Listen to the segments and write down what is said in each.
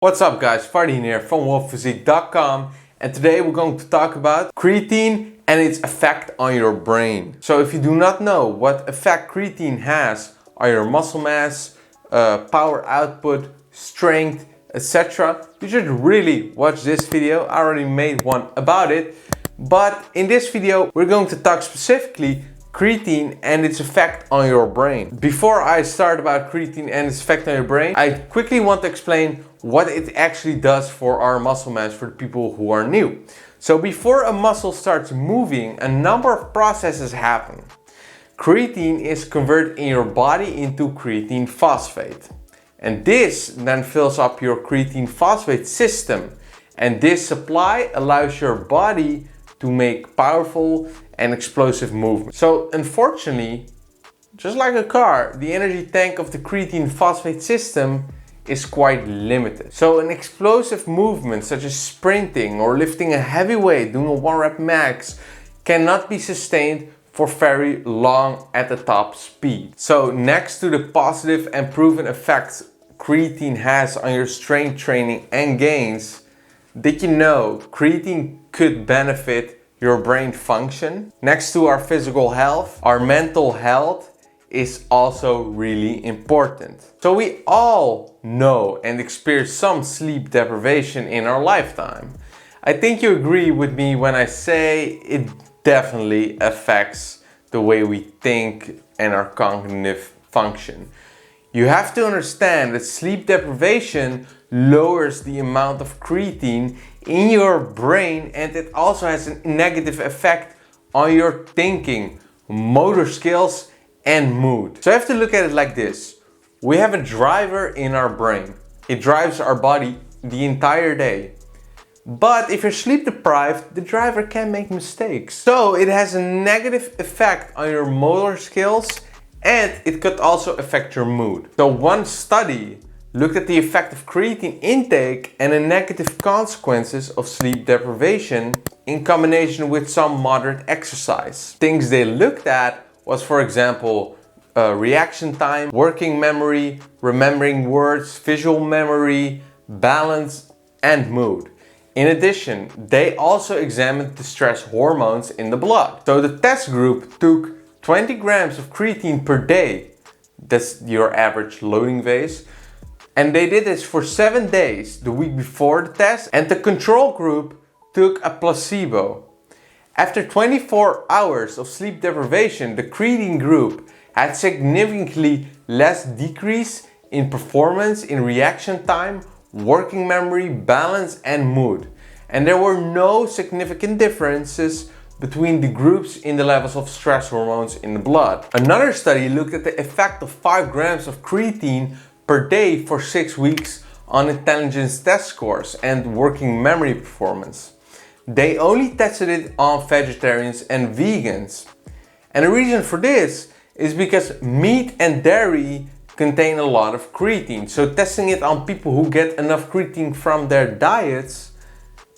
What's up guys, Fardeen here from wolfphysique.com, and today we're going to talk about creatine and its effect on your brain. So if you do not know what effect creatine has on your muscle mass, power output, strength, etc., you should really watch this video. I already made one about it, but in this video we're going to talk specifically creatine and its effect on your brain. Before I start about creatine and its effect on your brain, I quickly want to explain what it actually does for our muscle mass for the people who are new. So before a muscle starts moving, a number of processes happen. Creatine is converted in your body into creatine phosphate. And this then fills up your creatine phosphate system. And this supply allows your body to make powerful and explosive movements. So unfortunately, just like a car, the energy tank of the creatine phosphate system is quite limited. So an explosive movement such as sprinting or lifting a heavy weight, doing a 1 rep max, cannot be sustained for very long at the top speed. So next to the positive and proven effects creatine has on your strength training and gains, did you know creatine could benefit your brain function? Next to our physical health, our mental health is also really important. So we all know and experience some sleep deprivation in our lifetime. I think you agree with me when I say it definitely affects the way we think and our cognitive function. You have to understand that sleep deprivation lowers the amount of creatine in your brain, and it also has a negative effect on your thinking, motor skills, and mood. So I have to look at it like this. We have a driver in our brain. It drives our body the entire day. But if you're sleep deprived, the driver can make mistakes. So it has a negative effect on your motor skills, and it could also affect your mood. So one study looked at the effect of creatine intake and the negative consequences of sleep deprivation in combination with some moderate exercise. Things they looked at was, for example, reaction time, working memory, remembering words, visual memory, balance, and mood. In addition, they also examined the stress hormones in the blood. So the test group took 20 grams of creatine per day, that's your average loading phase, and they did this for 7 days, the week before the test, and the control group took a placebo. After 24 hours of sleep deprivation, the creatine group had significantly less decrease in performance, in reaction time, working memory, balance, and mood. And there were no significant differences between the groups in the levels of stress hormones in the blood. Another study looked at the effect of 5 grams of creatine per day for 6 weeks on intelligence test scores and working memory performance. They only tested it on vegetarians and vegans. And the reason for this is because meat and dairy contain a lot of creatine. So testing it on people who get enough creatine from their diets,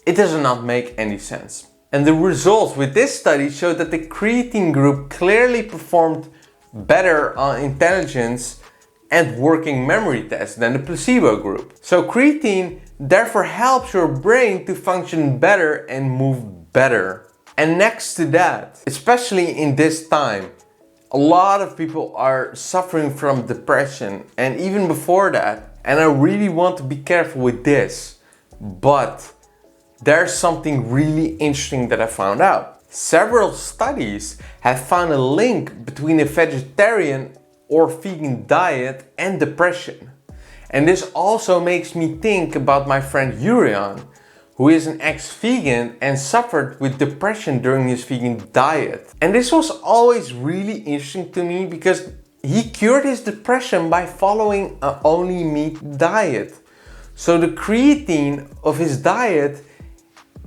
it does not make any sense. And the results with this study showed that the creatine group clearly performed better on intelligence and working memory tests than the placebo group. So creatine therefore helps your brain to function better and move better. And next to that, especially in this time, a lot of people are suffering from depression, and even before that. And I really want to be careful with this, but there's something really interesting that I found out. Several studies have found a link between a vegetarian or vegan diet and depression. And this also makes me think about my friend Urian, who is an ex-vegan and suffered with depression during his vegan diet. And this was always really interesting to me because he cured his depression by following an only meat diet. So the creatine of his diet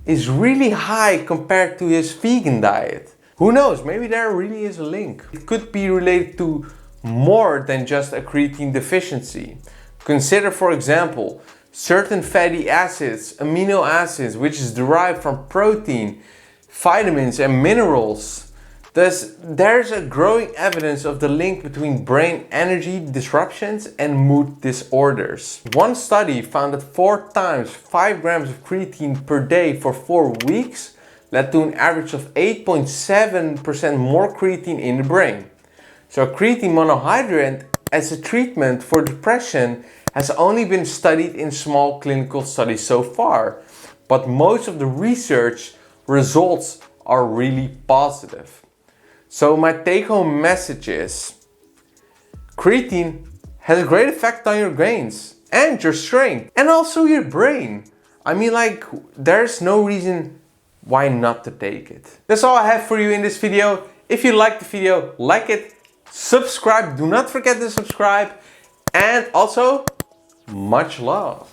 is really high compared to his vegan diet. Who knows, maybe there really is a link. It could be related to more than just a creatine deficiency. Consider, for example, certain fatty acids, amino acids, which is derived from protein, vitamins and minerals Thus, there's a growing evidence of the link between brain energy disruptions and mood disorders. One study found that 4 times 5 grams of creatine per day for 4 weeks led to an average of 8.7% more creatine in the brain. So creatine monohydrate as a treatment for depression has only been studied in small clinical studies so far, but most of the research results are really positive. So my take-home message is, creatine has a great effect on your gains and your strength and also your brain. I mean, like, there's no reason why not to take it. That's all I have for you in this video. If you liked the video, like it, subscribe, do not forget to subscribe, and also much love.